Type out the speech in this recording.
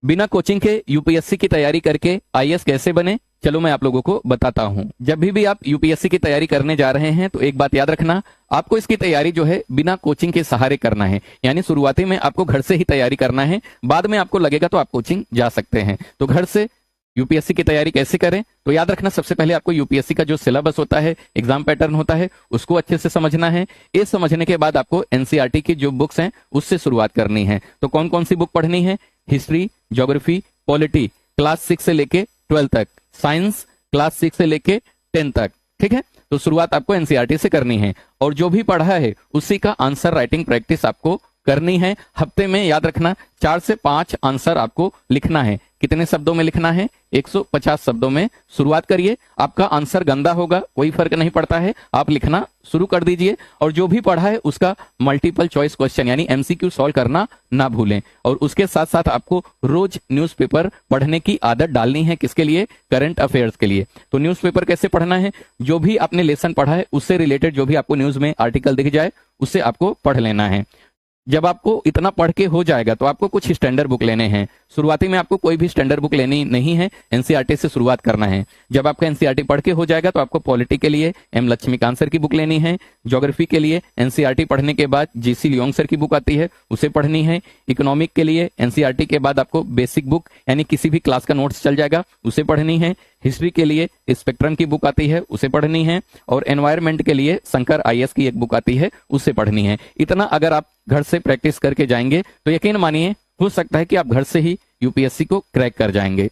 बिना कोचिंग के यूपीएससी की तैयारी करके आईएएस कैसे बने, चलो मैं आप लोगों को बताता हूं। जब भी आप यूपीएससी की तैयारी करने जा रहे हैं तो एक बात याद रखना, आपको इसकी तैयारी जो है बिना कोचिंग के सहारे करना है। यानी शुरुआती में आपको घर से ही तैयारी करना है, बाद में आपको लगेगा तो आप कोचिंग जा सकते हैं। तो घर से यूपीएससी की तैयारी कैसे करें, तो याद रखना सबसे पहले आपको यूपीएससी का जो सिलेबस होता है, एग्जाम पैटर्न होता है, उसको अच्छे से समझना है। ये समझने के बाद आपको एनसीईआरटी की जो बुक्स हैं उससे शुरुआत करनी है। तो कौन कौन सी बुक पढ़नी है? हिस्ट्री, ज्योग्राफी, पॉलिटी क्लास 6 से लेके 12 तक, साइंस क्लास 6 से लेके 10 तक, ठीक है। तो शुरुआत आपको एनसीईआरटी से करनी है और जो भी पढ़ा है उसी का आंसर राइटिंग प्रैक्टिस आपको करनी है। हफ्ते में याद रखना 4 से 5 आंसर आपको लिखना है। कितने शब्दों में लिखना है? 150 शब्दों में शुरुआत करिए। आपका आंसर गंदा होगा कोई फर्क नहीं पड़ता है, आप लिखना शुरू कर दीजिए और जो भी पढ़ा है उसका मल्टीपल चॉइस क्वेश्चन यानी एमसीक्यू सॉल्व करना ना भूलें। और उसके साथ साथ आपको रोज न्यूज़पेपर पढ़ने की आदत डालनी है। किसके लिए? करंट अफेयर्स के लिए। तो न्यूज़पेपर कैसे पढ़ना है? जो भी आपने लेसन पढ़ा है उससे रिलेटेड जो भी आपको न्यूज में आर्टिकल दिख जाए उससे आपको पढ़ लेना है। जब आपको इतना पढ़ के हो जाएगा तो आपको कुछ स्टैंडर्ड बुक लेने हैं। शुरुआती में आपको कोई भी स्टैंडर्ड बुक लेनी नहीं है, एनसीईआरटी से शुरुआत करना है। जब आपका एनसीईआरटी पढ़ के हो जाएगा तो आपको पॉलिटी के लिए एम लक्ष्मीकांत सर की बुक लेनी है। ज्योग्राफी के लिए एनसीईआरटी पढ़ने के बाद जीसी लियोंग सर की बुक आती है, उसे पढ़नी है। इकोनॉमिक के लिए एनसीईआरटी के बाद आपको बेसिक बुक यानी किसी भी क्लास का नोट्स चल जाएगा, उसे पढ़नी है। हिस्ट्री के लिए स्पेक्ट्रम की बुक आती है, उसे पढ़नी है। और एनवायरमेंट के लिए शंकर आईएएस की एक बुक आती है, उसे पढ़नी है। इतना अगर आप घर से प्रैक्टिस करके जाएंगे तो यकीन मानिए हो सकता है कि आप घर से ही यूपीएससी को क्रैक कर जाएंगे।